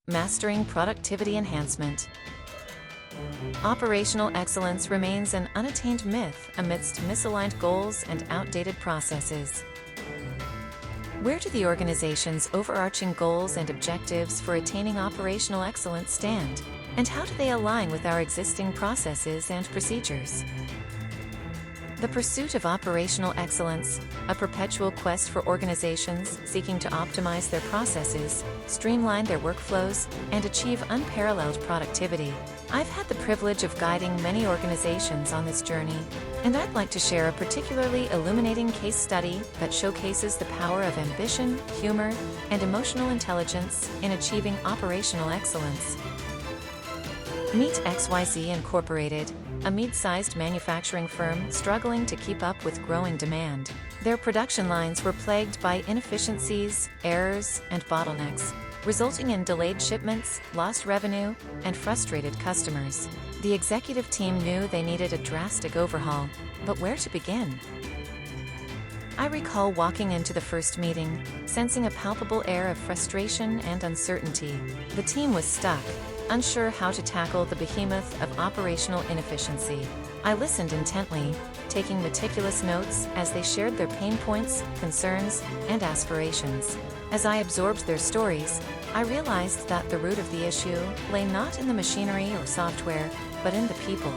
Mastering Productivity Enhancement. Operational excellence remains an unattained myth amidst misaligned goals and outdated processes. Where do the organization's overarching goals and objectives for attaining operational excellence stand? And how do they align with our existing processes and procedures? The pursuit of operational excellence, a perpetual quest for organizations seeking to optimize their processes, streamline their workflows, and achieve unparalleled productivity. I've had the privilege of guiding many organizations on this journey, and I'd like to share a particularly illuminating case study that showcases the power of ambition, humor, and emotional intelligence in achieving operational excellence. Meet XYZ Incorporated, a mid-sized manufacturing firm struggling to keep up with growing demand. Their production lines were plagued by inefficiencies, errors, and bottlenecks, resulting in delayed shipments, lost revenue, and frustrated customers. The executive team knew they needed a drastic overhaul, but where to begin? I recall walking into the first meeting, sensing a palpable air of frustration and uncertainty. The team was stuck, unsure how to tackle the behemoth of operational inefficiency. I listened intently, taking meticulous notes as they shared their pain points, concerns, and aspirations. As I absorbed their stories, I realized that the root of the issue lay not in the machinery or software, but in the people.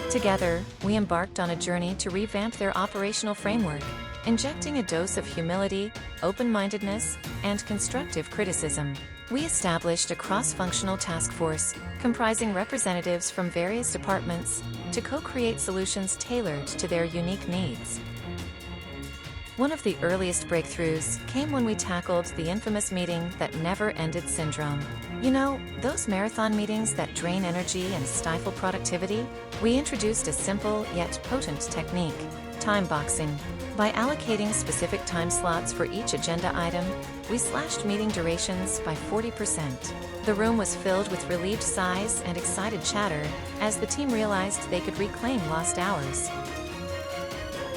Together, we embarked on a journey to revamp their operational framework, injecting a dose of humility, open-mindedness, and constructive criticism. We established a cross-functional task force, comprising representatives from various departments, to co-create solutions tailored to their unique needs. One of the earliest breakthroughs came when we tackled the infamous meeting that never ended syndrome. You know, those marathon meetings that drain energy and stifle productivity? We introduced a simple yet potent technique: time boxing. By allocating specific time slots for each agenda item, we slashed meeting durations by 40%. The room was filled with relieved sighs and excited chatter as the team realized they could reclaim lost hours.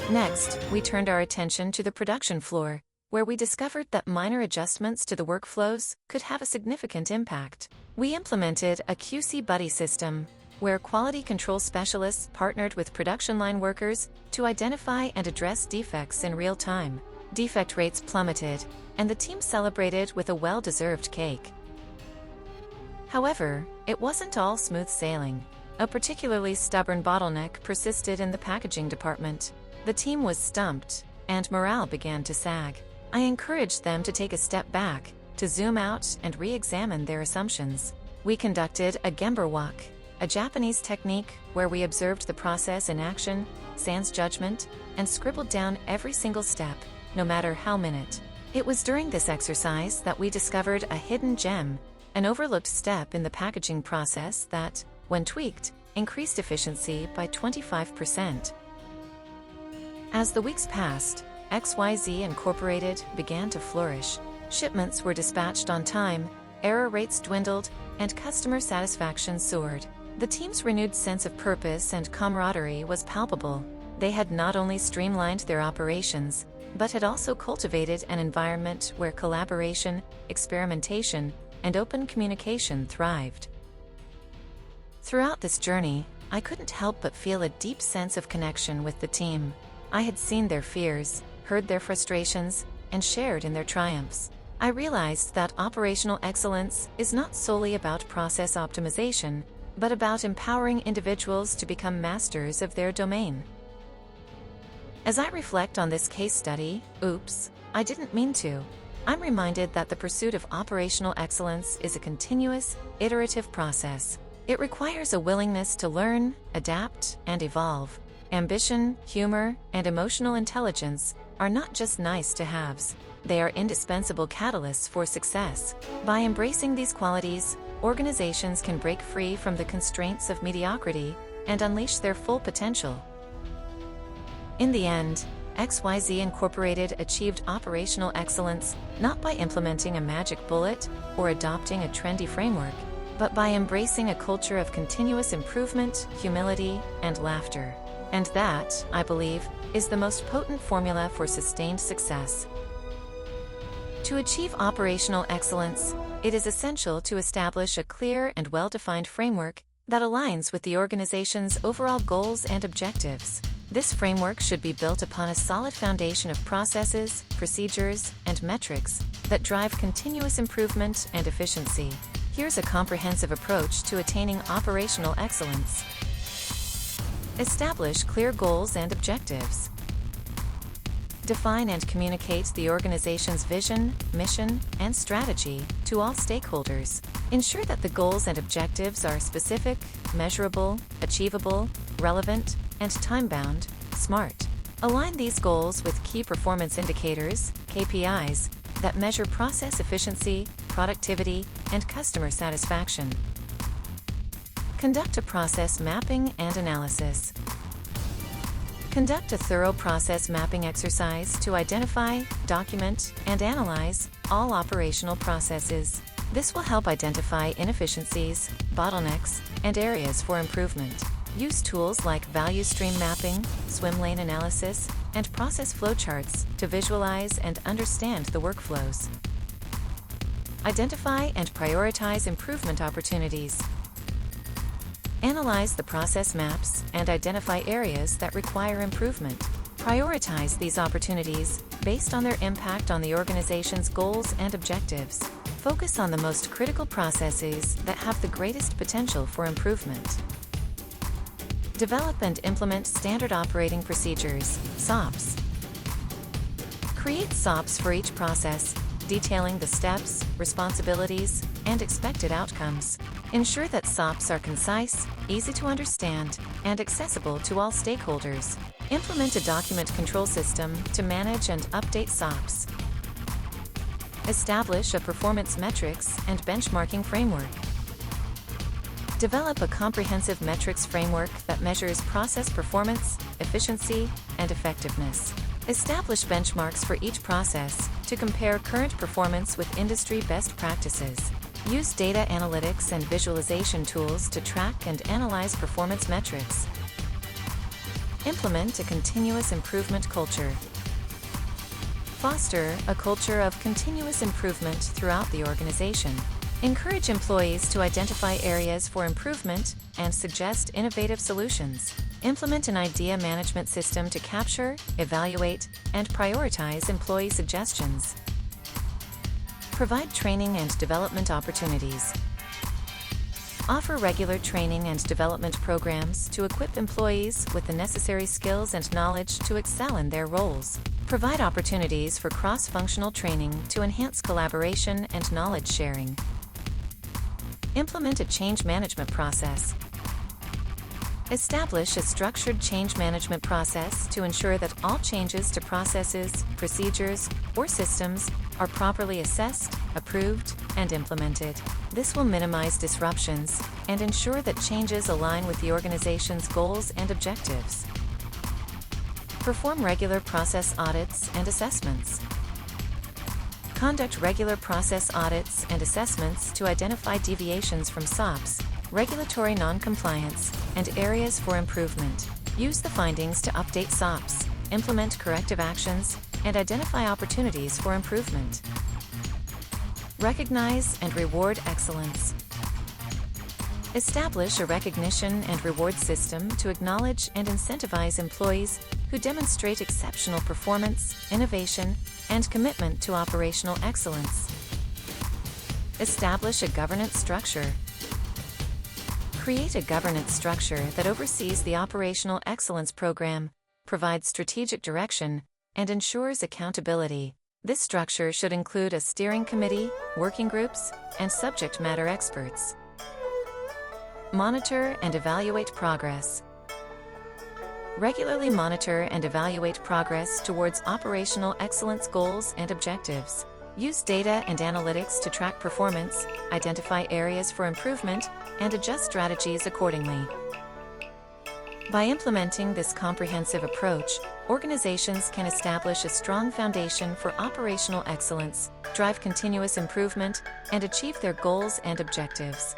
Next, we turned our attention to the production floor, where we discovered that minor adjustments to the workflows could have a significant impact. We implemented a QC buddy system, where quality control specialists partnered with production line workers to identify and address defects in real time. Defect rates plummeted, and the team celebrated with a well-deserved cake. However, it wasn't all smooth sailing. A particularly stubborn bottleneck persisted in the packaging department. The team was stumped, and morale began to sag. I encouraged them to take a step back, to zoom out and re-examine their assumptions. We conducted a Gemba walk, a Japanese technique where we observed the process in action, sans judgment, and scribbled down every single step, no matter how minute. It was during this exercise that we discovered a hidden gem, an overlooked step in the packaging process that, when tweaked, increased efficiency by 25%. As the weeks passed, XYZ Incorporated began to flourish. Shipments were dispatched on time, error rates dwindled, and customer satisfaction soared. The team's renewed sense of purpose and camaraderie was palpable. They had not only streamlined their operations, but had also cultivated an environment where collaboration, experimentation, and open communication thrived. Throughout this journey, I couldn't help but feel a deep sense of connection with the team. I had seen their fears, heard their frustrations, and shared in their triumphs. I realized that operational excellence is not solely about process optimization, but about empowering individuals to become masters of their domain. As I reflect on this case study, oops, I didn't mean to. I'm reminded that the pursuit of operational excellence is a continuous, iterative process. It requires a willingness to learn, adapt, and evolve. Ambition, humor, and emotional intelligence are not just nice-to-haves. They are indispensable catalysts for success. By embracing these qualities, organizations can break free from the constraints of mediocrity and unleash their full potential. In the end, XYZ Incorporated achieved operational excellence not by implementing a magic bullet or adopting a trendy framework, but by embracing a culture of continuous improvement, humility, and laughter. And that, I believe, is the most potent formula for sustained success. To achieve operational excellence, it is essential to establish a clear and well-defined framework that aligns with the organization's overall goals and objectives. This framework should be built upon a solid foundation of processes, procedures, and metrics that drive continuous improvement and efficiency. Here's a comprehensive approach to attaining operational excellence. Establish clear goals and objectives. Define and communicate the organization's vision, mission, and strategy to all stakeholders. Ensure that the goals and objectives are specific, measurable, achievable, relevant, and time-bound. SMART. Align these goals with key performance indicators, KPIs, that measure process efficiency, productivity, and customer satisfaction. Conduct a process mapping and analysis. Conduct a thorough process mapping exercise to identify, document, and analyze all operational processes. This will help identify inefficiencies, bottlenecks, and areas for improvement. Use tools like value stream mapping, swim lane analysis, and process flowcharts to visualize and understand the workflows. Identify and prioritize improvement opportunities. Analyze the process maps and identify areas that require improvement. Prioritize these opportunities based on their impact on the organization's goals and objectives. Focus on the most critical processes that have the greatest potential for improvement. Develop and implement standard operating procedures, SOPs. Create SOPs for each process, detailing the steps, responsibilities, and expected outcomes. Ensure that SOPs are concise, easy to understand, and accessible to all stakeholders. Implement a document control system to manage and update SOPs. Establish a performance metrics and benchmarking framework. Develop a comprehensive metrics framework that measures process performance, efficiency, and effectiveness. Establish benchmarks for each process to compare current performance with industry best practices. Use data analytics and visualization tools to track and analyze performance metrics. Implement a continuous improvement culture. Foster a culture of continuous improvement throughout the organization. Encourage employees to identify areas for improvement and suggest innovative solutions. Implement an idea management system to capture, evaluate, and prioritize employee suggestions. Provide training and development opportunities. Offer regular training and development programs to equip employees with the necessary skills and knowledge to excel in their roles. Provide opportunities for cross-functional training to enhance collaboration and knowledge sharing. Implement a change management process. Establish a structured change management process to ensure that all changes to processes, procedures, or systems are properly assessed, approved, and implemented. This will minimize disruptions and ensure that changes align with the organization's goals and objectives. Perform regular process audits and assessments. Conduct regular process audits and assessments to identify deviations from SOPs, regulatory non-compliance, and areas for improvement. Use the findings to update SOPs, implement corrective actions, and identify opportunities for improvement. Recognize and reward excellence. Establish a recognition and reward system to acknowledge and incentivize employees who demonstrate exceptional performance, innovation, and commitment to operational excellence. Establish a governance structure. Create a governance structure that oversees the operational excellence program, provides strategic direction, and ensures accountability. This structure should include a steering committee, working groups, and subject matter experts. Monitor and evaluate progress. Regularly monitor and evaluate progress towards operational excellence goals and objectives. Use data and analytics to track performance, identify areas for improvement, and adjust strategies accordingly. By implementing this comprehensive approach, organizations can establish a strong foundation for operational excellence, drive continuous improvement, and achieve their goals and objectives.